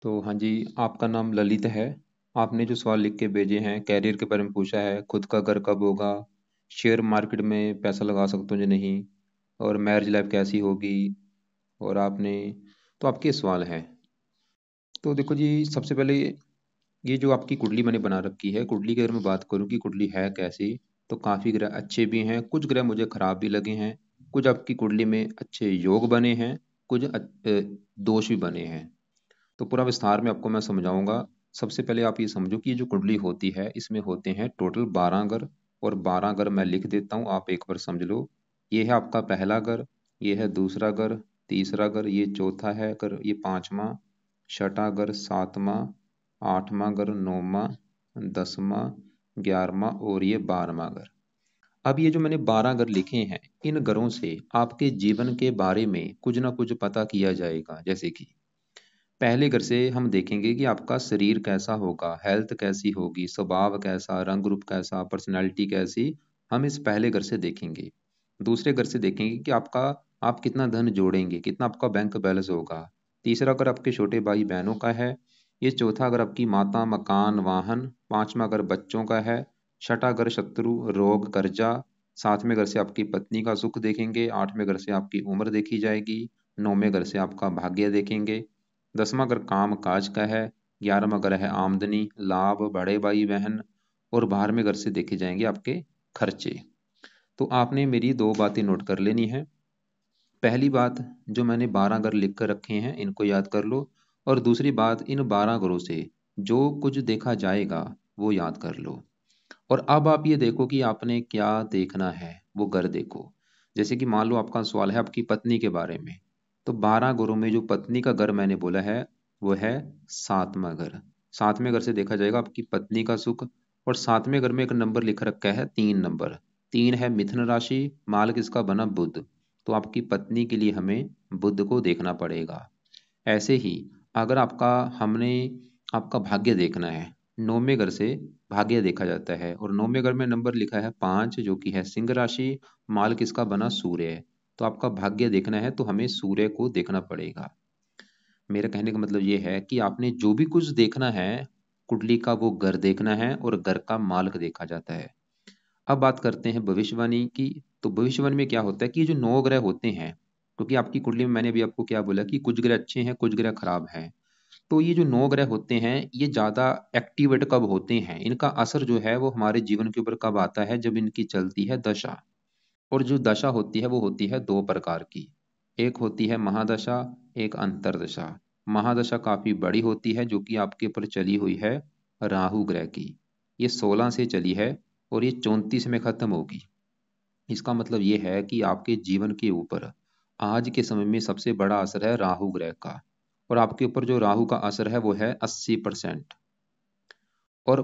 तो हाँ जी, आपका नाम ललित है। आपने जो सवाल लिख के भेजे हैं, कैरियर के बारे में पूछा है, खुद का घर कब होगा, शेयर मार्केट में पैसा लगा सकते हो या नहीं, और मैरिज लाइफ कैसी होगी, और आपने तो आपके सवाल हैं। तो देखो जी, सबसे पहले ये जो आपकी कुंडली मैंने बना रखी है, कुंडली की अगर मैं बात करूँ कि कुंडली है कैसी, तो काफ़ी ग्रह अच्छे भी हैं, कुछ ग्रह मुझे खराब भी लगे हैं। कुछ आपकी कुंडली में अच्छे योग बने हैं, कुछ दोष भी बने हैं। तो पूरा विस्तार में आपको मैं समझाऊंगा। सबसे पहले आप ये समझो कि ये जो कुंडली होती है, इसमें होते हैं टोटल 12 घर। और 12 घर मैं लिख देता हूँ, आप एक बार समझ लो। ये है आपका पहला घर, ये है दूसरा घर, तीसरा घर, ये चौथा है घर, ये पांचवा, छठा घर, सातवां, आठवां घर, नौवां, दसवां, 11वां और ये 12वां घर। अब ये जो मैंने 12 घर लिखे हैं, इन घरों से आपके जीवन के बारे में कुछ ना कुछ पता किया जाएगा। जैसे कि पहले घर से हम देखेंगे कि आपका शरीर कैसा होगा, हेल्थ कैसी होगी, स्वभाव कैसा, रंग रूप कैसा, पर्सनैलिटी कैसी, हम इस पहले घर से देखेंगे। दूसरे घर से देखेंगे कि आप कितना धन जोड़ेंगे, कितना आपका बैंक बैलेंस होगा। तीसरा घर आपके छोटे भाई बहनों का है। ये चौथा घर आपकी माता, मकान, वाहन। पांचवा घर बच्चों का है। छठा घर शत्रु, रोग, कर्जा। सातवें घर से आपकी पत्नी का सुख देखेंगे। आठवें घर से आपकी उम्र देखी जाएगी। नौवें घर से आपका भाग्य देखेंगे। 10वां घर काम काज का है। 11वां घर है आमदनी, लाभ, बड़े भाई बहन। और 12वें घर से देखे जाएंगे आपके खर्चे। तो आपने मेरी दो बातें नोट कर लेनी है। पहली बात, जो मैंने 12 घर लिख कर रखे हैं इनको याद कर लो। और दूसरी बात, इन 12 घरों से जो कुछ देखा जाएगा वो याद कर लो। और अब आप ये देखो कि आपने क्या देखना है, वो घर देखो। जैसे कि मान लो आपका सवाल है आपकी पत्नी के बारे में। तो 12 घरों में जो पत्नी का घर मैंने बोला है, वो है सातवां घर। सातवें घर से देखा जाएगा आपकी पत्नी का सुख। और सातवें घर में एक नंबर लिख रखा है, 3 नंबर। 3 है मिथुन राशि, माल किसका बना, बुध। तो आपकी पत्नी के लिए हमें बुध को देखना पड़ेगा। ऐसे ही अगर हमने आपका भाग्य देखना है, नौवें घर से भाग्य देखा जाता है। और नौवें घर में नंबर लिखा है 5, जो कि है सिंह राशि, माल किसका बना, सूर्य है। तो आपका भाग्य देखना है तो हमें सूर्य को देखना पड़ेगा। मेरा कहने का मतलब ये है कि आपने जो भी कुछ देखना है, कुंडली का वो घर देखना है, और घर का मालक देखा जाता है। अब बात करते हैं भविष्यवाणी की। तो भविष्यवाणी में क्या होता है कि ये जो 9 ग्रह होते हैं, क्योंकि आपकी कुंडली में मैंने भी आपको क्या बोला कि कुछ ग्रह अच्छे हैं, कुछ ग्रह खराब हैं। तो ये जो 9 ग्रह होते हैं, ये ज्यादा एक्टिवेट कब होते हैं, इनका असर जो है वो हमारे जीवन के ऊपर कब आता है, जब इनकी चलती है दशा। और जो दशा होती है वो होती है दो प्रकार की। एक होती है महादशा, एक अंतरदशा। महादशा काफी बड़ी होती है, जो कि आपके ऊपर चली हुई है राहु ग्रह की। ये 16 से चली है और ये 34 में खत्म होगी। इसका मतलब ये है कि आपके जीवन के ऊपर आज के समय में सबसे बड़ा असर है राहु ग्रह का। और आपके ऊपर जो राहु का असर है वो है 80%। और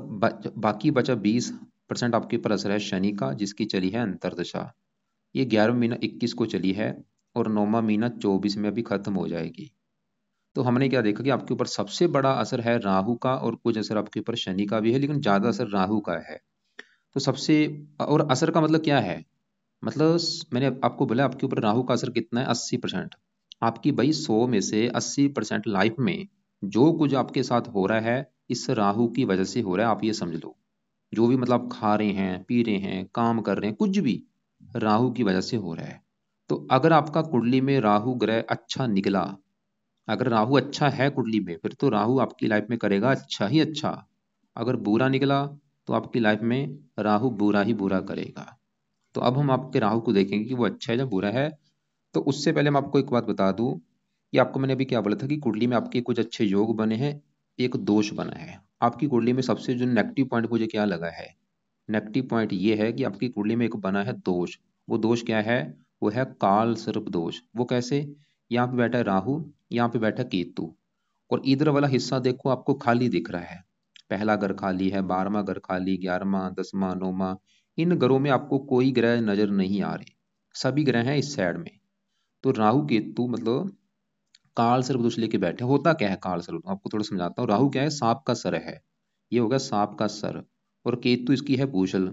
बाकी बचा 20% आपके ऊपर असर है शनि का, जिसकी चली है अंतरदशा। ये 11वां महीना 21 को चली है, और 9वां महीना 24 में अभी खत्म हो जाएगी। तो हमने क्या देखा कि आपके ऊपर सबसे बड़ा असर है राहु का, और कुछ असर आपके ऊपर शनि का भी है, लेकिन ज्यादा असर राहु का है। तो सबसे, और असर का मतलब क्या है, मतलब मैंने आपको बोला आपके ऊपर राहु का असर कितना है, 80%। आपकी भाई 100 में से 80% लाइफ में जो कुछ आपके साथ हो रहा है, इस राहु की वजह से हो रहा है, आप ये समझ लो। जो भी मतलब आप खा रहे हैं, पी रहे हैं, काम कर रहे हैं, कुछ भी राहु की वजह से हो रहा है। तो अगर आपका कुंडली में राहु ग्रह अच्छा निकला, अगर राहु अच्छा है कुंडली में, फिर तो राहु आपकी लाइफ में करेगा अच्छा ही अच्छा। अगर बुरा निकला, तो आपकी लाइफ में राहु बुरा ही बुरा करेगा। तो अब हम आपके राहु को देखेंगे कि वो अच्छा है या बुरा है। तो उससे पहले मैं आपको एक बात बता दूं कि आपको मैंने अभी क्या बोला था कि कुंडली में आपके कुछ अच्छे योग बने हैं, एक दोष बना है। आपकी कुंडली में सबसे जो नेगेटिव पॉइंट मुझे क्या लगा है, नेगेटिव पॉइंट ये है कि आपकी कुंडली में एक बना है दोष। वो दोष क्या है, वो है काल सर्प दोष। वो कैसे, यहाँ पे बैठा है राहु, यहाँ पे बैठा है केतु, और इधर वाला हिस्सा देखो आपको खाली दिख रहा है। पहला घर खाली है, 12वां घर खाली, 11वां, 10वां, 9वां। इन घरों में आपको कोई ग्रह नजर नहीं आ रहे, सभी ग्रह हैं इस साइड में। तो राहु केतु मतलब काल सर्प दोष लेके बैठे। होता क्या है काल सर्प, आपको थोड़ा समझाता हूँ। राहु क्या है, सांप का सर है, ये हो गया सांप का सर। और केतु इसकी है पूंछल।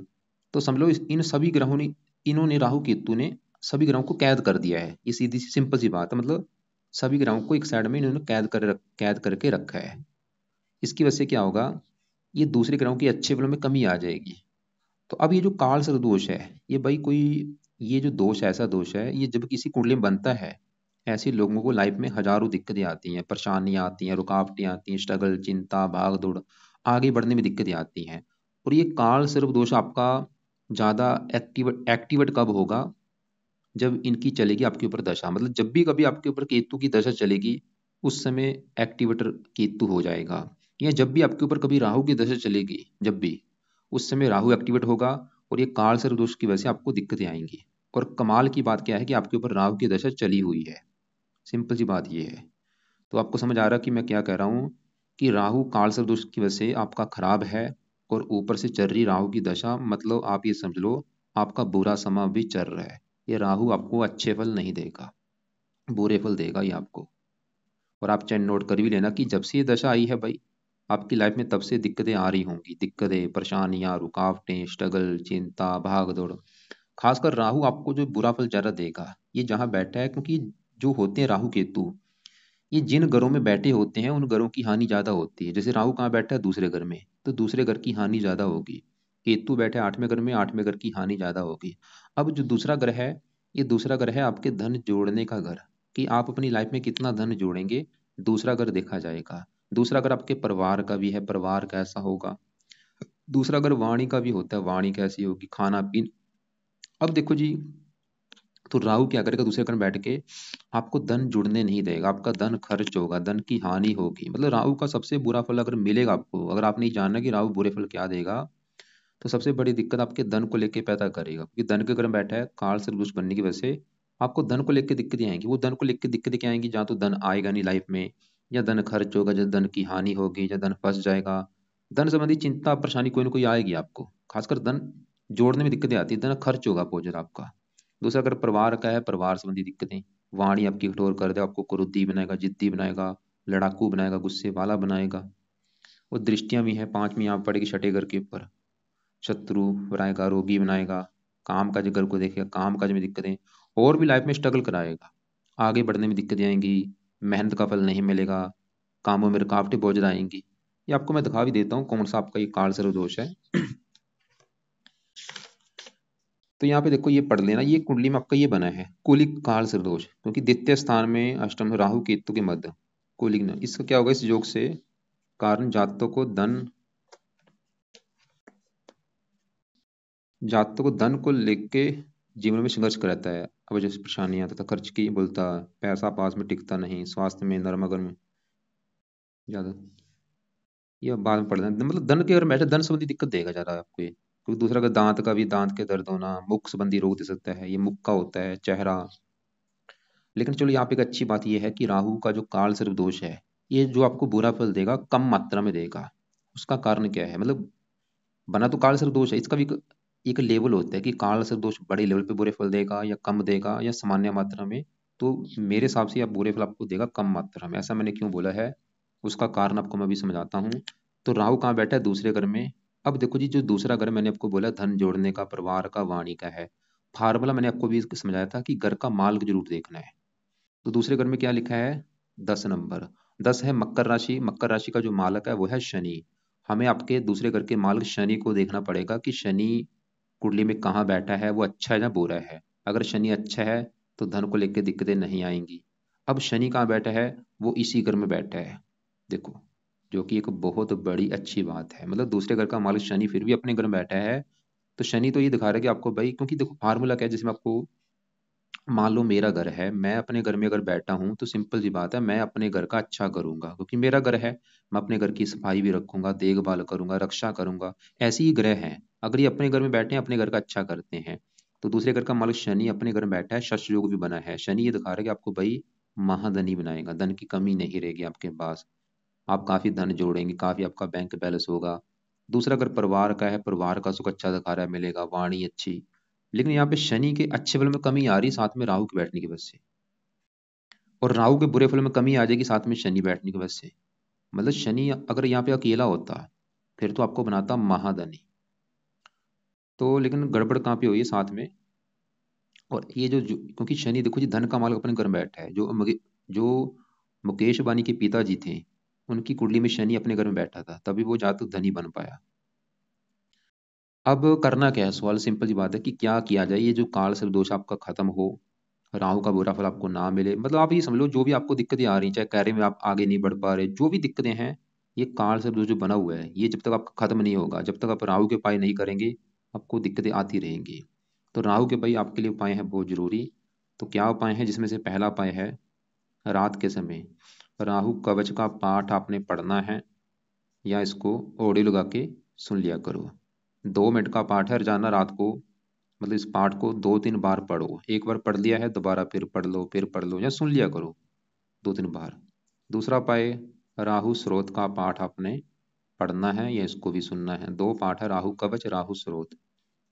तो समझ लो इन सभी ग्रहों ने, इन्होंने, राहु केतु ने सभी ग्रहों को कैद कर दिया है। ये सीधी सी सिंपल सी बात है। मतलब सभी ग्रहों को एक साइड में इन्होंने कैद करके रखा है। इसकी वजह से क्या होगा, ये दूसरे ग्रहों की अच्छे फलों में कमी आ जाएगी। तो अब ये जो काल सर्प दोष है, ये भाई कोई, ये जो दोष ऐसा दोष है, ये जब किसी कुंडली में बनता है, ऐसे लोगों को लाइफ में हजारों दिक्कतें आती हैं, परेशानियां आती हैं, रुकावटें आती हैं, स्ट्रगल, चिंता, भाग दौड़, आगे बढ़ने में दिक्कतें आती हैं। और ये काल सर्प दोष आपका ज्यादा एक्टिवेट कब होगा, जब इनकी चलेगी आपके ऊपर दशा, मतलब जब भी कभी आपके ऊपर केतु की दशा चलेगी, उस समय एक्टिवेटर केतु हो जाएगा। या जब भी आपके ऊपर कभी राहु की दशा चलेगी, जब भी, उस समय राहु एक्टिवेट होगा, और ये काल सर्प दोष की वजह से आपको दिक्कतें आएंगी। और कमाल की बात क्या है कि आपके ऊपर राहु की दशा चली हुई है। सिंपल सी बात ये है। तो आपको समझ आ रहा कि मैं क्या कह रहा हूँ, कि राहु काल सर्प दोष की वजह से आपका खराब है, और ऊपर से चल रही राहु की दशा, मतलब आप ये समझ लो आपका बुरा समय भी चल रहा है। ये राहु आपको अच्छे फल नहीं देगा, बुरे फल देगा ये आपको। और आप चाहे नोट कर भी लेना कि जब से ये दशा आई है भाई, आपकी लाइफ में तब से दिक्कतें आ रही होंगी, दिक्कतें, परेशानियां, रुकावटें, स्ट्रगल, चिंता, भाग दौड़। खासकर राहु आपको जो बुरा फल ज्यादा देगा, ये जहां बैठा है, क्योंकि जो होते हैं राहु केतु, ये जिन घरों में बैठे होते हैं उन घरों की हानि ज्यादा होती है। जैसे राहु कहाँ बैठा है, दूसरे घर में, तो दूसरे घर की हानि ज्यादा होगी। केतु बैठे आठवें घर में, आठवें घर की हानि ज्यादा होगी। अब जो दूसरा ग्रह है, ये दूसरा ग्रह है आपके धन जोड़ने का घर, कि आप अपनी लाइफ में कितना धन जोड़ेंगे, दूसरा घर देखा जाएगा। दूसरा घर आपके परिवार का भी है, परिवार कैसा होगा। दूसरा घर वाणी का भी होता है, वाणी कैसी होगी, खाना पीना। अब देखो जी, तो राहु क्या करेगा, दूसरे घर में बैठ के आपको धन जुड़ने नहीं देगा, आपका धन खर्च होगा, धन की हानि होगी। मतलब राहु का सबसे बुरा फल अगर मिलेगा आपको, अगर आप नहीं जानना कि राहु बुरे फल क्या देगा, तो सबसे बड़ी दिक्कत आपके धन को लेके पैदा करेगा। क्योंकि धन के घर में बैठा है, काल से दुष्ट बनने की वजह से आपको धन को लेके दिक्कतें आएंगी। वो धन को लेके दिक्कतें क्या आएंगी, जहाँ तो धन आएगा नहीं लाइफ में, या धन खर्च होगा, या धन की हानि होगी, या धन फंस जाएगा। धन संबंधी चिंता परेशानी कोई ना कोई आएगी आपको, खासकर धन जोड़ने में दिक्कतें आती है, धन खर्च होगा बहुत ज्यादा आपका। दूसरा अगर परिवार का है, परिवार संबंधी दिक्कतें, वाणी आपकी कठोर कर दे, आपको क्रोधी बनाएगा, जिद्दी बनाएगा, लड़ाकू बनाएगा, गुस्से वाला बनाएगा। और दृष्टियां भी हैं, पांचवी यहाँ पड़ेगी छठे घर के ऊपर, शत्रु बनाएगा, रोगी बनाएगा, काम काज घर को देखेगा, काम काज में दिक्कतें, और भी लाइफ में स्ट्रगल कराएगा, आगे बढ़ने में दिक्कतें आएंगी, मेहनत का फल नहीं मिलेगा, कामों में रुकावटें बहुत ज्यादा आएंगी। ये आपको मैं दिखा भी देता हूँ कौन सा आपका ये काल सर्प दोष है। तो यहाँ पे देखो, ये पढ़ लेना, ये कुंडली में आपका ये बना है कुलिक काल सर्पदोष, क्योंकि द्वितीय स्थान में अष्टम राहु केतु के मध्य कुलिक न, इसका क्या होगा, इस योग से कारण जातकों को धन को लेके जीवन में संघर्ष कराता है। अब जैसे परेशानियां तथा खर्च की बोलता, पैसा पास में टिकता नहीं, स्वास्थ्य में नरमगर में ज्यादा, ये बाद में पढ़ना। मतलब धन के अगर बैठे, धन संबंधी दिक्कत देगा ज्यादा आपको ये। क्योंकि दूसरा का दांत का भी, दांत के दर्द होना, मुख संबंधी रोग दे सकता है, ये मुख का होता है, चेहरा। लेकिन चलो यहाँ पे एक अच्छी बात यह है कि राहु का जो काल सर्प दोष है, ये जो आपको बुरा फल देगा कम मात्रा में देगा। उसका कारण क्या है, मतलब बना तो काल सर्प दोष है, इसका भी एक लेवल होता है कि काल सर्प दोष बड़े लेवल पे बुरे फल देगा या कम देगा या सामान्य मात्रा में। तो मेरे हिसाब से आप बुरे फल आपको देगा कम मात्रा में। ऐसा मैंने क्यों बोला है, उसका कारण आपको मैं भी समझाता हूँ। तो राहु कहाँ बैठा है, दूसरे घर में। अब देखो जी, जो दूसरा घर मैंने आपको बोला धन जोड़ने का, परिवार का, वाणी का है। फार्मूला मैंने आपको भी समझाया था कि घर का माल जरूर देखना है। तो दूसरे घर में क्या लिखा है, 10 नंबर। 10 है मकर राशि, मकर राशि का जो मालक है वो है शनि। हमें आपके दूसरे घर के मालक शनि को देखना पड़ेगा कि शनि कुंडली में कहाँ बैठा है, वो अच्छा है या बुरा है। अगर शनि अच्छा है तो धन को लेकर दिक्कतें नहीं आएंगी। अब शनि कहाँ बैठा है, वो इसी घर में बैठा है, देखो, जो कि एक बहुत बड़ी अच्छी बात है। मतलब दूसरे घर का मालिक शनि फिर भी अपने घर में बैठा है। तो शनि तो ये दिखा रहा है कि आपको भाई, क्योंकि देखो फार्मूला क्या है, जिसमें आपको, मान लो मेरा घर है, मैं अपने घर में अगर बैठा हूँ तो सिंपल सी बात है, मैं अपने घर का अच्छा करूंगा, क्योंकि मेरा घर है। मैं अपने घर की सफाई भी रखूंगा, देखभाल करूंगा, रक्षा करूंगा। ऐसे ही ग्रह हैं, अगर ये अपने घर में बैठे हैं, अपने घर का अच्छा करते हैं। तो दूसरे घर का मालिक शनि अपने घर में बैठा है, शश योग भी बना है। शनि ये दिखा रहा है कि आपको भाई महाधनी बनाएगा, धन की कमी नहीं रहेगी आपके पास, आप काफी धन जोड़ेंगे, काफी आपका बैंक बैलेंस होगा। दूसरा अगर परिवार का है, परिवार का सुख अच्छा दिखा रहा है, मिलेगा, वाणी अच्छी। लेकिन यहाँ पे शनि के अच्छे फल में कमी आ रही है साथ में राहु के बैठने की वजह से, और राहु के बुरे फल में कमी आ जाएगी साथ में शनि बैठने की वजह से। मतलब शनि अगर यहाँ पे अकेला होता, फिर तो आपको बनाता महाधनी। तो लेकिन गड़बड़ कहाँ पे हुई है साथ में। और ये क्योंकि शनि देखो जी, धन का मालिक अपने घर में बैठा है, जो मुकेश अंबानी के पिताजी थे, उनकी कुंडली में शनि अपने घर में बैठा था, तभी वो जातक धनी बन पाया। अब करना क्या है, सवाल सिंपल सी बात है कि क्या किया जाए ये जो काल सर्प दोष आपका खत्म हो, राहु का बुरा फल आपको ना मिले। मतलब आप ये समझ लो जो भी आपको दिक्कतें आ रही, चाहे कार्य में आप आगे नहीं बढ़ पा रहे, जो भी दिक्कतें हैं, ये काल सर्प दोष जो बना हुआ है ये जब तक आपका खत्म नहीं होगा, जब तक आप राहु के उपाय नहीं करेंगे, आपको दिक्कतें आती रहेंगी। तो राहु के उपाय आपके लिए उपाय है बहुत जरूरी। तो क्या उपाय है, जिसमें से पहला उपाय है रात के समय राहु कवच का पाठ आपने पढ़ना है, या इसको ऑडियो लगा के सुन लिया करो। 2 मिनट का पाठ है, रोजाना रात को, मतलब इस पाठ को 2-3 बार पढ़ो। एक बार पढ़ लिया है दोबारा फिर पढ़ लो, फिर पढ़ लो, या सुन लिया करो 2-3 बार। दूसरा पाए, राहु स्रोत का पाठ आपने पढ़ना है या इसको भी सुनना है। 2 पाठ है, राहु कवच राहु स्रोत,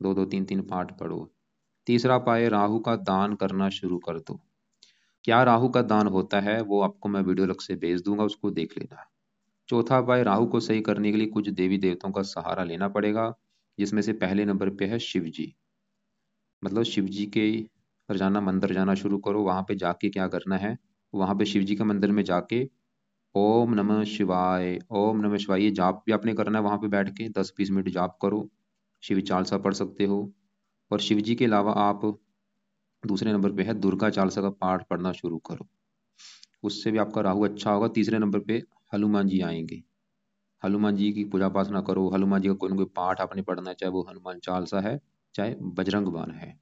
2-2 3-3 पाठ पढ़ो। तीसरा पाए, राहु का दान करना शुरू कर दो। क्या राहु का दान होता है वो आपको मैं वीडियो अलग से भेज दूंगा, उसको देख लेना। चौथा उपाय, राहु को सही करने के लिए कुछ देवी देवताओं का सहारा लेना पड़ेगा, जिसमें से पहले नंबर पे है शिव जी। मतलब शिव जी के रोजाना मंदिर जाना शुरू करो। वहां पे जाके क्या करना है, वहां पे शिव जी के मंदिर में जाके ओम नमः शिवाय, ओम नमः शिवाय ये जाप भी आपने करना है। वहां पे बैठ के 10-20 मिनट जाप करो, शिव चालीसा पढ़ सकते हो। और शिव जी के अलावा आप दूसरे नंबर पे है दुर्गा चालीसा का पाठ पढ़ना शुरू करो, उससे भी आपका राहु अच्छा होगा। तीसरे नंबर पे हनुमान जी आएंगे, हनुमान जी की पूजा उपासना करो। हनुमान जी का कोई ना कोई पाठ आपने पढ़ना है, चाहे वो हनुमान चालीसा है, चाहे बजरंग बाण है।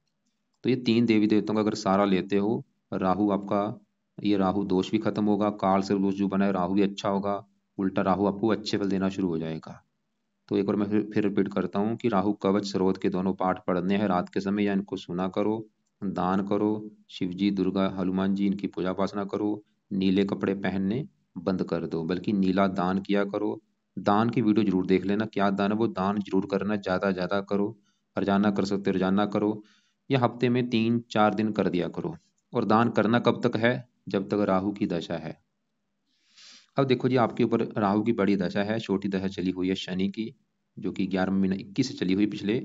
तो ये 3 देवी देवताओं का अगर सहारा लेते हो, राहु आपका, ये राहु दोष भी खत्म होगा, काल से दोष जो बना है राहु भी अच्छा होगा, उल्टा राहु आपको अच्छे फल देना शुरू हो जाएगा। तो एक बार मैं फिर रिपीट करता हूँ कि राहु कवच स्रोत के दोनों पाठ पढ़ने हैं रात के समय, या इनको सुना करो, दान करो, शिव जी दुर्गा हनुमान जी इनकी पूजा उपासना करो। नीले कपड़े पहनने बंद कर दो, बल्कि नीला दान किया करो। दान की वीडियो जरूर देख लेना, क्या दान है वो दान जरूर करना, ज्यादा ज्यादा करो। रोजाना कर सकते हो रोजाना करो, या हफ्ते में 3-4 दिन कर दिया करो। और दान करना कब तक है, जब तक राहु की दशा है। अब देखो जी, आपके ऊपर राहु की बड़ी दशा है, छोटी दशा चली हुई है शनि की, जो कि 11 महीना 21 से चली हुई, पिछले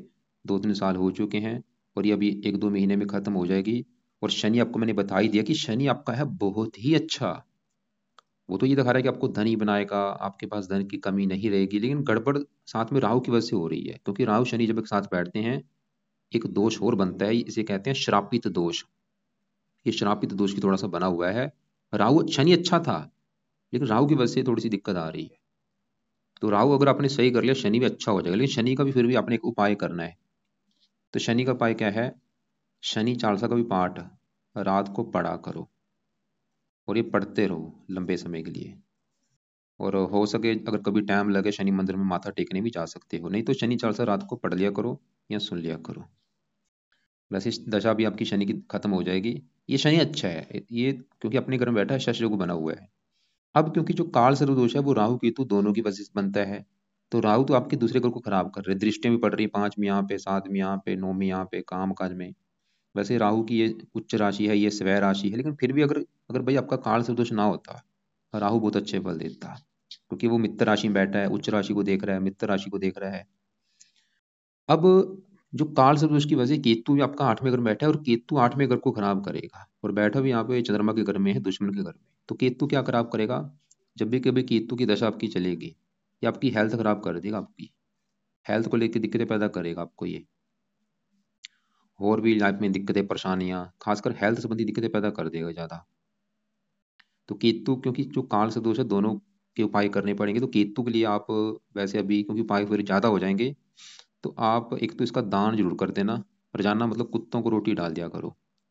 2-3 साल हो चुके हैं, और ये अभी 1-2 महीने में खत्म हो जाएगी। और शनि आपको मैंने बता ही दिया कि शनि आपका है बहुत ही अच्छा। वो तो ये दिखा रहा है कि आपको धनी बनाएगा, आपके पास धन की कमी नहीं रहेगी, लेकिन गड़बड़ साथ में राहु की वजह से हो रही है, क्योंकि राहु शनि जब एक साथ बैठते हैं, एक दोष और बनता है, इसे कहते हैं श्रापित दोष। ये श्रापित दोष की थोड़ा सा बना हुआ है। राहु शनि अच्छा था, लेकिन राहु की वजह से थोड़ी सी दिक्कत आ रही है। तो राहु अगर आपने सही कर लिया, शनि भी अच्छा हो जाएगा, लेकिन शनि का भी फिर भी आपने एक उपाय करना है। तो शनि का उपाय क्या है, शनि चालीसा का भी पाठ रात को पढ़ा करो, और ये पढ़ते रहो लंबे समय के लिए। और हो सके अगर कभी टाइम लगे शनि मंदिर में माथा टेकने भी जा सकते हो, नहीं तो शनि चालीसा रात को पढ़ लिया करो या सुन लिया करो। वैसे इस दशा भी आपकी शनि की खत्म हो जाएगी। ये शनि अच्छा है ये, क्योंकि अपने घर में बैठा है, शश को बना हुआ है। अब क्योंकि जो काल सर्प दोष है वो राहु केतु दोनों की वजह से बनता है, तो राहु तो आपके दूसरे घर को खराब कर रहे, दृष्टियां भी पड़ रही, 5वीं यहाँ पे, 7वीं यहाँ पे, 9वीं यहाँ पे, काम काज में। वैसे राहु की ये उच्च राशि है, ये स्वय राशि है, लेकिन फिर भी अगर अगर भाई आपका काल सर्प दोष ना होता, राहु बहुत अच्छे फल देता, क्योंकि वो मित्र राशि में बैठा है, उच्च राशि को देख रहा है, मित्र राशि को देख रहा है। अब जो काल सर्प की वजह से केतु भी आपका 8वें घर में बैठा है, और केतु 8वें घर को खराब करेगा, और बैठा भी यहाँ पे चंद्रमा के घर में है, दुश्मन के घर में। तो केतु क्या खराब करेगा, जब भी कभी केतु की दशा आपकी चलेगी, ये आपकी हेल्थ खराब कर देगा, आपकी हेल्थ को लेकर दिक्कतें पैदा करेगा आपको ये। और भी लाइफ में दिक्कतें परेशानियां, खासकर हेल्थ संबंधी दिक्कतें पैदा कर देगा ज्यादा। तो केतु, क्योंकि जो काल से दोष है दोनों के उपाय करने पड़ेंगे, तो केतु के लिए आप वैसे अभी क्योंकि उपाय फिर ज्यादा हो जाएंगे, तो आप एक तो इसका दान जरूर कर देना रोजाना, मतलब कुत्तों को रोटी डाल दिया करो।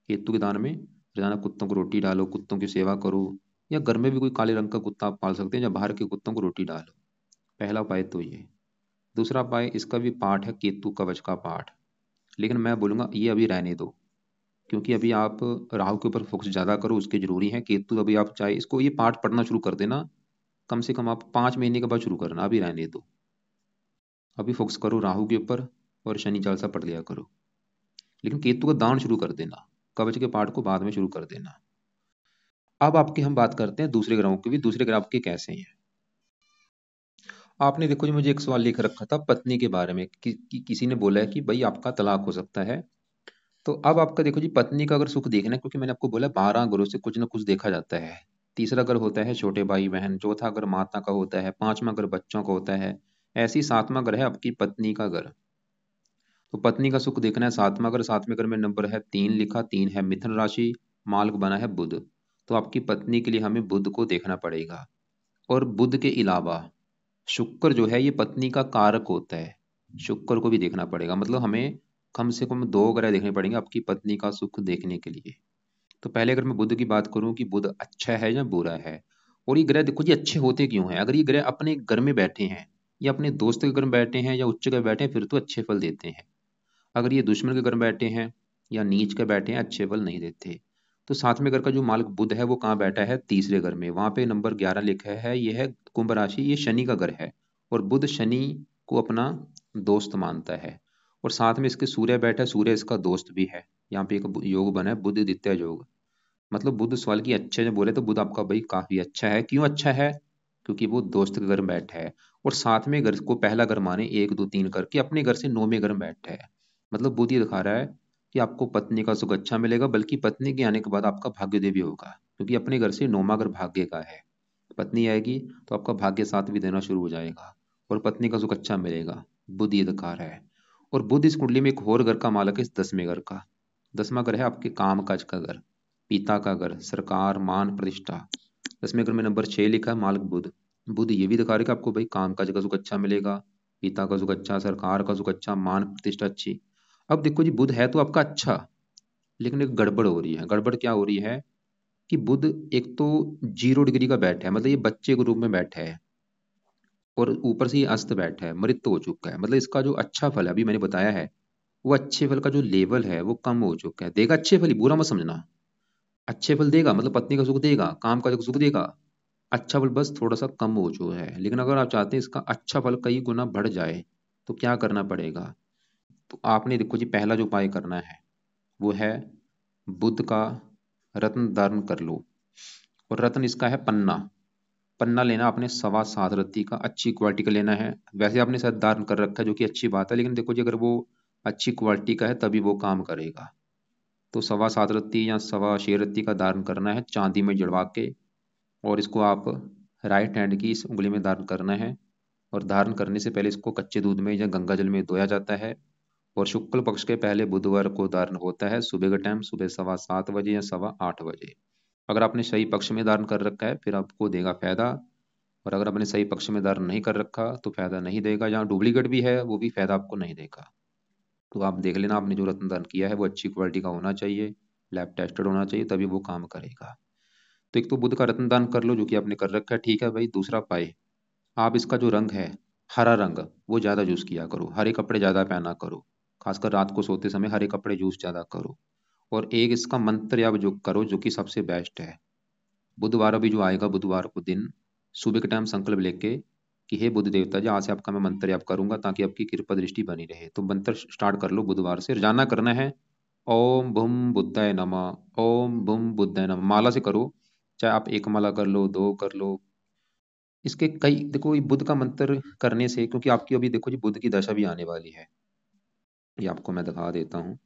केतु के दान में रोजाना कुत्तों को रोटी डालो, कुत्तों की सेवा करो, या घर में भी कोई काले रंग का कुत्ता आप पाल सकते हैं, या बाहर के कुत्तों को रोटी डालो। पहला उपाय तो ये। दूसरा उपाय, इसका भी पाठ है केतु कवच का पाठ, लेकिन मैं बोलूंगा ये अभी रहने दो, क्योंकि अभी आप राहु के ऊपर फोकस ज्यादा करो, उसके जरूरी है। केतु अभी आप चाहे इसको ये पाठ पढ़ना शुरू कर देना, कम से कम आप 5 महीने के बाद शुरू करना, अभी रहने दो। अभी फोकस करो राहु के ऊपर, और शनि चालीसा पढ़ लिया करो, लेकिन केतु का दान शुरू कर देना, कवच के पाठ को बाद में शुरू कर देना। अब आपकी हम बात करते हैं दूसरे ग्रहों की भी, दूसरे ग्रह आपके कैसे हैं। आपने देखो जी, मुझे एक सवाल लिख रखा था पत्नी के बारे में, किसी ने बोला है कि भाई आपका तलाक हो सकता है। तो अब आपका देखो जी, पत्नी का अगर सुख देखना है, क्योंकि मैंने आपको बोला 12 घरों से कुछ ना कुछ देखा जाता है। तीसरा घर होता है छोटे भाई बहन, चौथा घर माता का होता है, पांचवा घर बच्चों का होता है, ऐसी सातवां घर है आपकी पत्नी का घर। तो पत्नी का सुख देखना है सातवां घर, सातवें घर में नंबर है 3 लिखा, 3 है मिथुन राशि, मालक बना है बुध। तो आपकी पत्नी के लिए हमें बुध को देखना पड़ेगा। और बुध के अलावा शुक्र जो है ये पत्नी का कारक होता है, शुक्र को भी देखना पड़ेगा। मतलब हमें कम से कम 2 ग्रह देखने पड़ेंगे आपकी पत्नी का सुख देखने के लिए। तो पहले अगर मैं बुध की बात करूं कि बुध अच्छा है या बुरा है, और ये ग्रह देखो जी अच्छे होते क्यों हैं। अगर ये ग्रह अपने घर में बैठे हैं, या अपने दोस्त के घर में बैठे हैं, या उच्च घर बैठे हैं, फिर तो अच्छे फल देते हैं। अगर ये दुश्मन के घर में बैठे हैं या नीच के बैठे हैं, अच्छे फल नहीं देते। तो सातवें घर का जो मालिक बुध है वो कहाँ बैठा है, तीसरे घर में, वहां पे नंबर 11 लिखा है, ये है कुंभ राशि, ये शनि का घर है। और बुध शनि को अपना दोस्त मानता है। और साथ में इसके सूर्य बैठा है, सूर्य इसका दोस्त भी है। यहाँ पे एक योग बना है बुध दित्य योग। मतलब बुध सवाल की अच्छे जो बोले तो बुध आपका भाई काफी अच्छा है। क्यों अच्छा है? क्योंकि वो दोस्त के घर में बैठा है। और सातवें घर को पहला घर माने, 1 2 3 करके अपने घर से 9वें घर में बैठा है। मतलब बुध ये दिखा रहा है कि आपको पत्नी का सुख अच्छा मिलेगा, बल्कि पत्नी के आने के बाद आपका भाग्योदय भी होगा, क्योंकि अपने घर से 9वां घर भाग्य का है। पत्नी आएगी तो आपका भाग्य साथ भी देना शुरू हो जाएगा, और पत्नी का सुख अच्छा मिलेगा। बुध ये दिखा रहा है। और बुध इस कुंडली में एक और घर का मालक है, इस 10वें घर का। 10वां घर है आपके काम काज का घर, पिता का घर, सरकार, मान प्रतिष्ठा। 10वें घर में नंबर 6 लिखा है, मालक बुध। बुध ये भी दिखा रहा है कि आपको भाई काम काज का सुख अच्छा मिलेगा, पिता का सुख अच्छा, सरकार का सुख अच्छा, मान प्रतिष्ठा अच्छी। अब देखो जी, बुध है तो आपका अच्छा, लेकिन एक गड़बड़ हो रही है। गड़बड़ क्या हो रही है कि बुध एक तो 0 डिग्री का बैठा है, मतलब ये बच्चे के रूप में बैठा है। और ऊपर से ये अस्त बैठा है, मृत हो चुका है। मतलब इसका जो अच्छा फल है, अभी मैंने बताया है, वो अच्छे फल का जो लेवल है वो कम हो चुका है। देगा अच्छे फल ही, बुरा मत समझना। अच्छे फल देगा, मतलब पत्नी का सुख देगा, काम का सुख देगा। अच्छा फल बस थोड़ा सा कम हो चुका है। लेकिन अगर आप चाहते हैं इसका अच्छा फल कई गुना बढ़ जाए, तो क्या करना पड़ेगा? तो आपने देखो जी, पहला जो उपाय करना है वो है बुध का रत्न धारण कर लो। और रत्न इसका है पन्ना। पन्ना लेना आपने 7.25 रत्ती का, अच्छी क्वालिटी का लेना है। वैसे आपने शायद धारण कर रखा है, जो कि अच्छी बात है, लेकिन देखो जी अगर वो अच्छी क्वालिटी का है तभी वो काम करेगा। तो 7.25 रत्ती या 6.25 रत्ती का धारण करना है, चांदी में जड़वा के। और इसको आप राइट हैंड की इस उंगली में धारण करना है। और धारण करने से पहले इसको कच्चे दूध में या गंगा जल में धोया जाता है। और शुक्ल पक्ष के पहले बुधवार को धारण होता है, सुबह का टाइम, सुबह 7:15 बजे या 8:15 बजे। अगर आपने सही पक्ष में धारण कर रखा है फिर आपको देगा फायदा। और अगर आपने सही पक्ष में धारण नहीं कर रखा तो फायदा नहीं देगा। जहाँ डुप्लीकेट भी है वो भी फायदा आपको नहीं देगा। तो आप देख लेना, आपने जो रत्न दान किया है वो अच्छी क्वालिटी का होना चाहिए, लैब टेस्टेड होना चाहिए, तभी वो काम करेगा। तो एक तो बुध का रत्न दान कर लो, जो कि आपने कर रखा है, ठीक है भाई। दूसरा पाए, आप इसका जो रंग है, हरा रंग, वो ज्यादा यूज किया करो। हरे कपड़े ज्यादा पहना करो, खासकर रात को सोते समय हरे कपड़े यूज ज्यादा करो। और एक इसका मंत्र आप जो करो, जो कि सबसे बेस्ट है, बुधवार अभी जो आएगा, बुधवार को दिन सुबह के टाइम संकल्प लेके कि हे बुध देवता जी, आज से आपका मैं मंत्र याप करूंगा ताकि आपकी कृपा दृष्टि बनी रहे। तो मंत्र स्टार्ट कर लो बुधवार से। रोजाना करना है, ओम भुम बुद्धाय नमः, ओम भुम बुद्धाय नमः। माला से करो, चाहे आप एक माला कर लो, 2 कर लो। इसके कई देखो, ये बुध का मंत्र करने से, क्योंकि आपकी अभी देखो जी बुध की दशा भी आने वाली है, ये आपको मैं दिखा देता हूँ।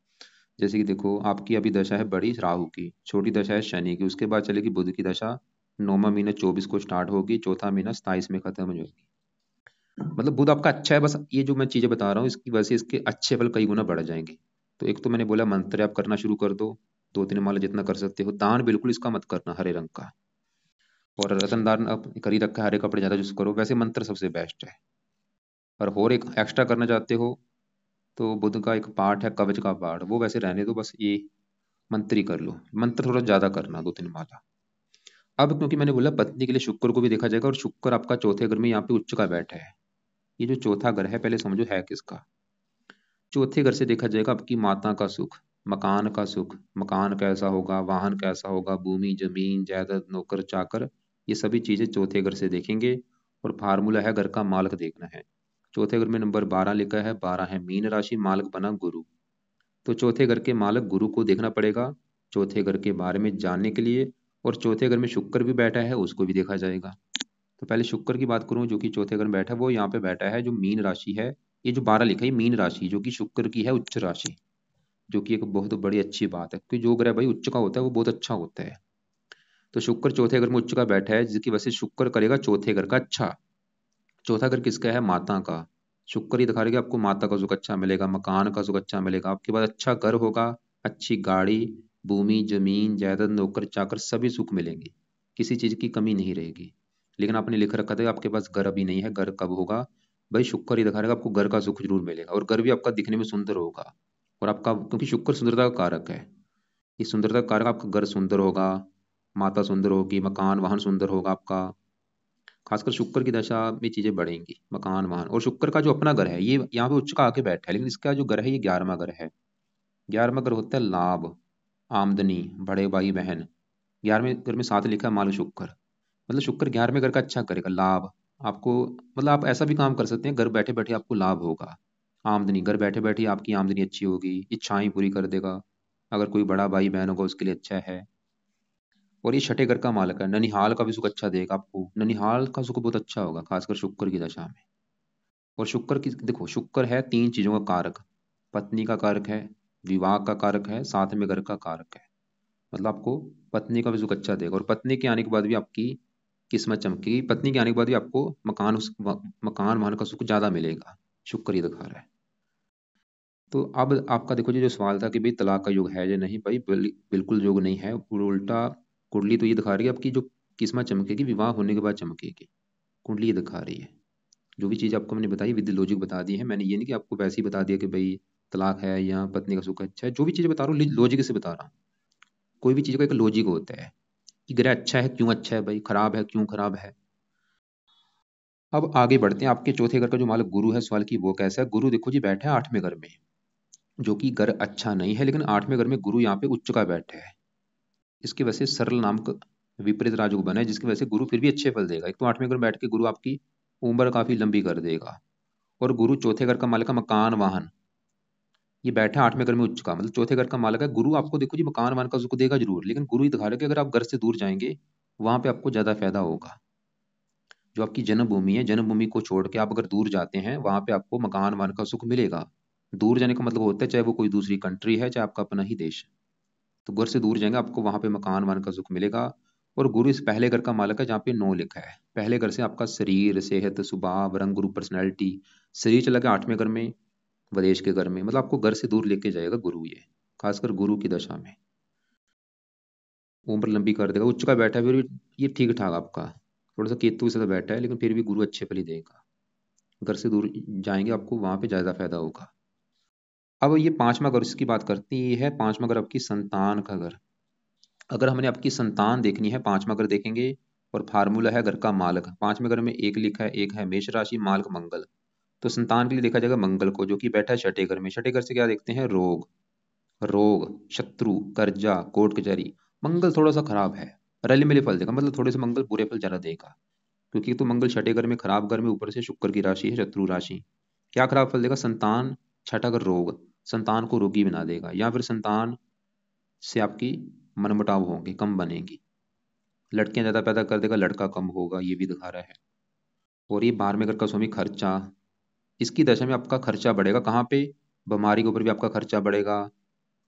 जैसे कि देखो, आपकी अभी दशा है बड़ी राहु की, छोटी दशा है शनि की, उसके बाद चलेगी बुध की दशा। 9वां महीना 24 को स्टार्ट होगी, चौथा महीना 27 में खत्म हो जाएगी। मतलब बुध आपका अच्छा है, बस ये जो मैं चीजें बता रहा हूँ इसकी वजह से इसके अच्छे फल कई गुना बढ़ जाएंगे। तो एक तो मैंने बोला मंत्र आप करना शुरू कर दो, 2 3 माला जितना कर सकते हो। दान बिल्कुल इसका मत करना हरे रंग का। और रतन दान अब कर ही रखा है, हरे कपड़े ज्यादा यूज करो। वैसे मंत्र सबसे बेस्ट है। और एक एक्स्ट्रा करना चाहते हो तो बुध का एक पाठ है, कवच का पाठ, वो वैसे रहने दो, बस ये मंत्र ही कर लो। मंत्र थोड़ा ज्यादा करना, 2 3 माला। अब क्योंकि मैंने बोला पत्नी के लिए शुक्र को भी देखा जाएगा, और शुक्र आपका चौथे घर में यहाँ पे उच्च का बैठा है। ये जो चौथा घर है, पहले समझो है किसका। चौथे घर से देखा जाएगा आपकी माता का सुख, मकान का सुख। मकान कैसा होगा, वाहन कैसा होगा, भूमि जमीन जायदाद, नौकर चाकर, ये सभी चीजें चौथे घर से देखेंगे। और फार्मूला है घर का मालक देखना है। चौथे घर में नंबर 12 लिखा है, 12 है मीन राशि, मालक बना गुरु। तो चौथे घर के मालक गुरु को देखना पड़ेगा चौथे घर के बारे में जानने के लिए। और चौथे घर में शुक्र भी बैठा है, उसको भी देखा जाएगा। तो पहले शुक्र की बात करूं, जो कि चौथे घर में बैठा है, वो यहाँ पे बैठा है जो मीन राशि है। ये जो 12 लिखा है, ये मीन राशि जो कि शुक्र की है उच्च राशि। जो कि एक बहुत बड़ी अच्छी बात है, क्योंकि जो ग्रह भाई उच्च का होता है वो बहुत अच्छा होता है। तो शुक्र चौथे घर में उच्च का बैठा है, जिसकी वजह से शुक्र करेगा चौथे घर का अच्छा। चौथा घर किसका है? माता का। शुक्र ही दिखा रहा है कि आपको माता का सुख अच्छा मिलेगा, मकान का सुख अच्छा मिलेगा, आपके पास अच्छा घर होगा, अच्छी गाड़ी, भूमि, जमीन, जायदाद, नौकर चाकर सभी सुख मिलेंगे, किसी चीज की कमी नहीं रहेगी। लेकिन आपने लिख रखा था आपके पास घर अभी नहीं है, घर कब होगा? भाई शुक्र ही दिखा रहा है आपको घर का सुख जरूर मिलेगा, और घर भी आपका दिखने में सुंदर होगा। और आपका, क्योंकि शुक्र सुंदरता का कारक है, ये सुंदरता का कारक, आपका घर सुंदर होगा, माता सुंदर होगी, मकान वाहन सुंदर होगा आपका। खासकर शुक्र की दशा में चीजें बढ़ेंगी, मकान वाहन। और शुक्र का जो अपना घर है, ये यहाँ पे उच्च का आके बैठा है, लेकिन इसका जो घर है ये 11वां घर है। 11वां घर होता है लाभ, आमदनी, बड़े भाई बहन। 11वें घर में साथ लिखा है माल शुक्र, मतलब शुक्र 11वें घर का अच्छा करेगा, लाभ आपको। मतलब आप ऐसा भी काम कर सकते हैं, घर बैठे बैठे आपको लाभ होगा। आमदनी, घर बैठे बैठे आपकी आमदनी अच्छी होगी, इच्छाएं पूरी कर देगा। अगर कोई बड़ा भाई बहन होगा उसके लिए अच्छा है। और ये छठे घर का मालक है, ननिहाल का भी सुख अच्छा देगा आपको, ननिहाल का सुख बहुत अच्छा होगा खासकर शुक्र की दशा में। और शुक्र की देखो, शुक्र है तीन चीजों का कारक, पत्नी का कारक है, विवाह का कारक है, साथ में घर का कारक है। मतलब आपको पत्नी का भी सुख अच्छा देगा, और पत्नी के आने के बाद भी आपकी किस्मत चमकेगी, पत्नी के आने के बाद भी आपको मकान वाहन का सुख ज्यादा मिलेगा, शुक्र ही दिखा रहा है। तो अब आपका देखो जी, जो सवाल था कि भाई तलाक का योग है या नहीं, भाई बिल्कुल योग नहीं है, उल्टा कुंडली तो ये दिखा रही है आपकी जो किस्मत चमकेगी विवाह होने के बाद चमकेगी, कुंडली ये दिखा रही है। जो भी चीज़ आपको मैंने बताई विद लॉजिक बता दी है मैंने, ये नहीं कि आपको वैसे ही बता दिया कि भाई तलाक है या पत्नी का सुख अच्छा है। जो भी चीज़ बता रहा हूँ लॉजिक से बता रहा हूँ, कोई भी चीज़ का एक लॉजिक होता है कि ग्रह अच्छा है क्यों अच्छा है, भाई खराब है क्यों खराब है। अब आगे बढ़ते हैं, आपके चौथे घर का जो मालक गुरु है, सवाल की वो कैसा है? गुरु देखो जी बैठा है 8वें घर में, जो कि घर अच्छा नहीं है, लेकिन 8वें घर में गुरु यहाँ पे उच्च का बैठा है। इसकी वजह से सरल नामक विपरीत राजयोग बना है, जिसकी वजह से गुरु फिर भी अच्छे फल देगा। एक तो 8वें घर में बैठ के गुरु आपकी उम्र काफी लंबी कर देगा। और गुरु चौथे घर का मालिक है मकान वाहन, ये बैठा 8वें घर में उच्च का, मतलब चौथे घर का मालिक है गुरु। आपको देखो जी मकान वाहन का सुख देगा जरूर, लेकिन गुरु ही दिखा रहा है कि अगर आप घर से दूर जाएंगे वहां पे आपको ज्यादा फायदा होगा। जो आपकी जन्मभूमि है, जन्मभूमि को छोड़ के आप अगर दूर जाते हैं वहां पे आपको मकान वाहन का सुख मिलेगा। दूर जाने का मतलब होता है चाहे वो कोई दूसरी कंट्री है चाहे आपका अपना ही देश है, तो घर से दूर जाएंगे आपको वहां पे मकान वाहन का सुख मिलेगा। और गुरु इस पहले घर का मालिक है जहाँ पे 9 लिखा है। पहले घर से आपका शरीर, सेहत, स्वभाव, रंग रूप, पर्सनैलिटी। शरीर चला गया 8वें घर में, विदेश के घर में, मतलब आपको घर से दूर लेके जाएगा गुरु ये, खासकर गुरु की दशा में। उम्र लंबी कर देगा, उच्च का बैठा है फिर भी ये ठीक ठाक आपका, थोड़ा सा केतु से तो बैठा है लेकिन फिर भी गुरु अच्छे फल ही देगा। घर से दूर जाएंगे आपको वहां पे ज्यादा फायदा होगा। अब ये 5वां घर इसकी बात करती है, 5वां घर आपकी संतान का घर। अगर हमने आपकी संतान देखनी है 5वां घर देखेंगे, और फार्मूला है घर का मालक। 5वें घर में एक लिखा है, एक है मेष राशि, मालक मंगल। तो संतान के लिए देखा जाएगा मंगल को, जो कि बैठा है छठे घर में। छठे घर से क्या देखते हैं? रोग, रोग, शत्रु, कर्जा, कोर्ट कचहरी। मंगल थोड़ा सा खराब है, रले मिले फल देगा, मतलब थोड़े से मंगल बुरे फल ज्यादा देगा, क्योंकि तो मंगल छठे घर में, खराब घर में, ऊपर से शुक्र की राशि है शत्रु राशि। क्या खराब फल देगा? संतान, छठा घर रोग, संतान को रोगी बना देगा, या फिर संतान से आपकी मनमुटाव होंगे, कम बनेगी। लड़कियां ज्यादा पैदा कर देगा, लड़का कम होगा, ये भी दिखा रहा है। और ये 12वें घर का स्वामी खर्चा, इसकी दशा में आपका खर्चा बढ़ेगा। कहाँ पे? बीमारी के ऊपर भी आपका खर्चा बढ़ेगा,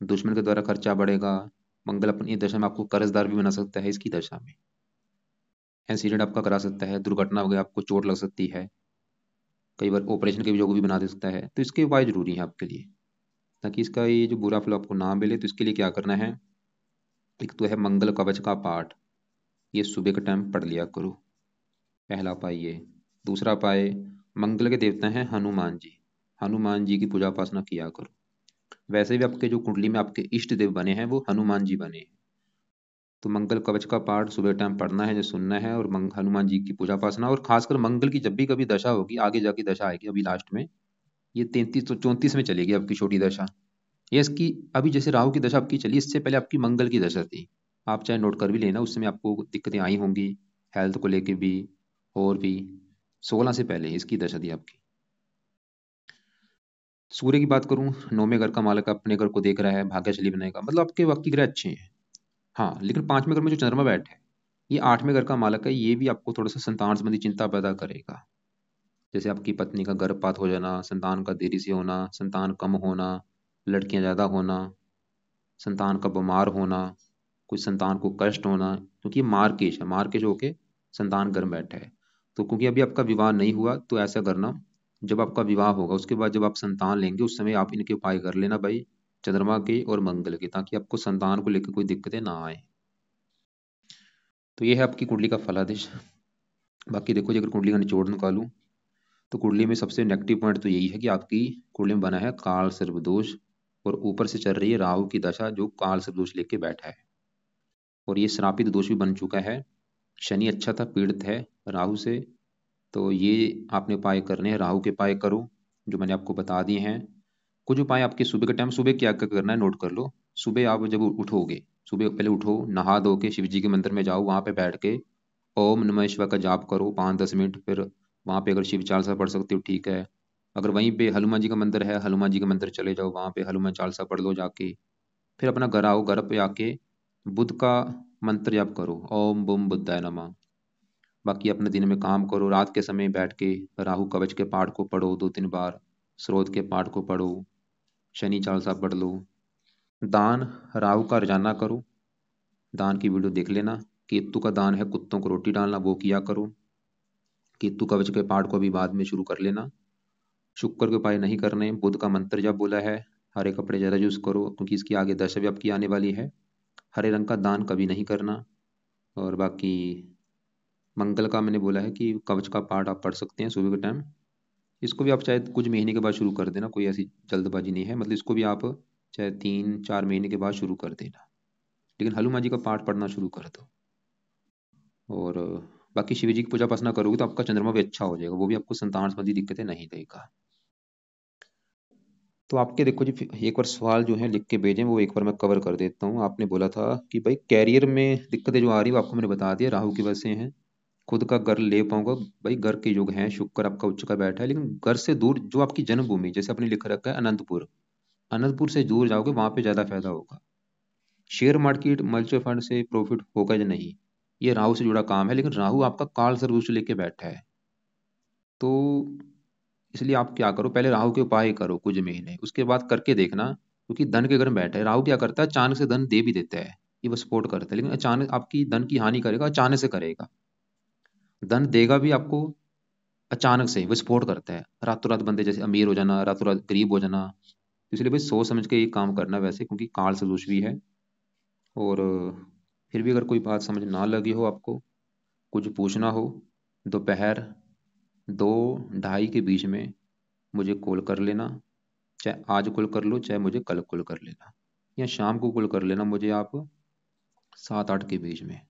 दुश्मन के द्वारा खर्चा बढ़ेगा। मंगल अपनी दशा में आपको कर्जदार भी बना सकता है इसकी दशा में, एक्सीडेंट आपका करा सकता है, दुर्घटना वगैरह, आपको चोट लग सकती है, कई बार ऑपरेशन के भी योग भी बना दे सकता है। तो इसके उपाय जरूरी है आपके लिए, ताकि इसका ये जो बुरा फल आपको ना मिले। तो इसके लिए क्या करना है? एक तो है मंगल कवच का पाठ, ये सुबह के टाइम पढ़ लिया करो, पहला उपाय ये। दूसरा उपाय, मंगल के देवता हैं हनुमान जी, हनुमान जी की पूजा उपासना किया करो। वैसे भी आपके जो कुंडली में आपके इष्ट देव बने हैं वो हनुमान जी बने हैं। तो मंगल कवच का पाठ सुबह टाइम पढ़ना है, जो सुनना है, और हनुमान जी की पूजा उपासना। और खासकर मंगल की जब भी कभी दशा होगी, आगे जाके दशा आएगी अभी लास्ट में, ये 33 तो 34 में चलेगी आपकी छोटी दशा। ये इसकी अभी जैसे राहु की दशा आपकी चली, इससे पहले आपकी मंगल की दशा थी। आप चाहे नोट कर भी लेना, उस समय आपको दिक्कतें आई होंगी हेल्थ को लेके भी, और भी। 16 से पहले इसकी दशा थी आपकी। सूर्य की बात करूं, 9वें घर का मालक अपने घर को देख रहा है, भाग्यशाली बनेगा, मतलब आपके वक्त की ग्रह अच्छे हैं। हाँ, लेकिन 5वें घर में जो चंद्रमा बैठ है, ये 8वें घर का मालक है, ये भी आपको थोड़ा सा संतान संबंधी चिंता पैदा करेगा। जैसे आपकी पत्नी का गर्भपात हो जाना, संतान का देरी से होना, संतान कम होना, लड़कियां ज़्यादा होना, संतान का बीमार होना, कोई संतान को कष्ट होना, क्योंकि ये मार्केश है, मार्केश होके संतान गर्भ बैठा है। तो क्योंकि अभी आपका विवाह नहीं हुआ तो ऐसा करना, जब आपका विवाह होगा उसके बाद जब आप संतान लेंगे उस समय आप इनके उपाय कर लेना भाई, चंद्रमा के और मंगल के, ताकि आपको संतान को लेकर कोई दिक्कतें ना आए। तो ये है आपकी कुंडली का फलादेश। बाकी देखो जी, अगर कुंडली का निचोड़ निकालूं तो कुंडली में सबसे नेगेटिव पॉइंट तो यही है कि आपकी कुंडली में बना है काल सर्प दोष, और ऊपर से चल रही है राहु की दशा जो काल सर्प दोष लेके बैठा है, और ये श्रापित दोष भी बन चुका है। शनि अच्छा था, पीड़ित है राहु से। तो ये आपने उपाय करने हैं, राहु के उपाय करो जो मैंने आपको बता दिए हैं। कुछ उपाय आपके सुबह के टाइम, सुबह क्या क्या करना है नोट कर लो। सुबह आप जब उठोगे, सुबह पहले उठो, नहा धो के शिव जी के मंदिर में जाओ, वहां पे बैठ के ओम नमः शिवाय का जाप करो 5-10 मिनट। फिर वहां पे अगर शिव चालीसा पढ़ सकते हो ठीक है, अगर वहीं पे हनुमान जी का मंदिर है, हनुमान जी के मंदिर चले जाओ, वहां पे हनुमान चालीसा पढ़ लो जाके। फिर अपना घर आओ, घर पे आके बुद्ध का मंत्र जाप करो, ओम बुम बुद्धाय नमः। बाकी अपने दिन में काम करो, रात के समय बैठ के राहु कवच के पाठ को पढ़ो 2-3 बार, स्रोत के पाठ को पढ़ो, शनि चालीसा पढ़ लो। दान राहु का रोजाना करो, दान की वीडियो देख लेना। केतु का दान है कुत्तों को रोटी डालना, वो किया करो। केतु कवच के पाठ को अभी बाद में शुरू कर लेना। शुक्र के उपाय नहीं करने, बुध का मंत्र जब बोला है, हरे कपड़े ज्यादा यूज करो क्योंकि इसकी आगे दशा भी आपकी आने वाली है। हरे रंग का दान कभी नहीं करना। और बाकी मंगल का मैंने बोला है कि कवच का पाठ आप पढ़ सकते हैं सुबह के टाइम। इसको भी आप चाहे कुछ महीने के बाद शुरू कर देना, कोई ऐसी जल्दबाजी नहीं है, मतलब इसको भी आप चाहे 3-4 महीने के बाद शुरू कर देना, लेकिन हनुमान जी का पाठ पढ़ना शुरू कर दो। और बाकी शिव जी की पूजा उपासना करोगे तो आपका चंद्रमा भी अच्छा हो जाएगा, वो भी आपको संतान संबंधी दिक्कतें नहीं देगा। तो आपके देखो जी, एक बार सवाल जो है लिख के भेजें, वो एक बार मैं कवर कर देता हूँ। आपने बोला था कि भाई कैरियर में दिक्कतें जो आ रही है वो आपको मैंने बता दिया, राहु की वजह से हैं। खुद का घर ले पाऊंगा, भाई घर के योग हैं, शुक्र आपका उच्च का बैठा है, लेकिन घर से दूर जो आपकी जन्मभूमि, जैसे आपने लिख रखा है अनंतपुर, अनंतपुर से दूर जाओगे वहां पे ज्यादा फायदा होगा। शेयर मार्केट म्यूचुअल फंड से प्रॉफिट होगा या नहीं, ये राहु से जुड़ा काम है, लेकिन राहु आपका काल सर्वोच्च लेके बैठा है। तो इसलिए आप क्या करो, पहले राहु के उपाय करो कुछ महीने, उसके बाद करके देखना, क्योंकि धन के घर में बैठा है। राहु क्या करता है, अचानक से धन दे भी देता है, ये वो सपोर्ट करता है, लेकिन अचानक आपकी धन की हानि करेगा, अचानक से करेगा। धन देगा भी आपको अचानक से, वो सपोर्ट करता है, रातों रात बंदे जैसे अमीर हो जाना, रातों रात गरीब हो जाना। तो इसलिए भाई सोच समझ के ये काम करना वैसे, क्योंकि काल सदोष भी है। और फिर भी अगर कोई बात समझ ना लगी हो आपको, कुछ पूछना हो, दोपहर 2-2:30 के बीच में मुझे कॉल कर लेना। चाहे आज कॉल कर लो, चाहे मुझे कल कॉल कर लेना, या शाम को कॉल कर लेना मुझे आप 7-8 के बीच में।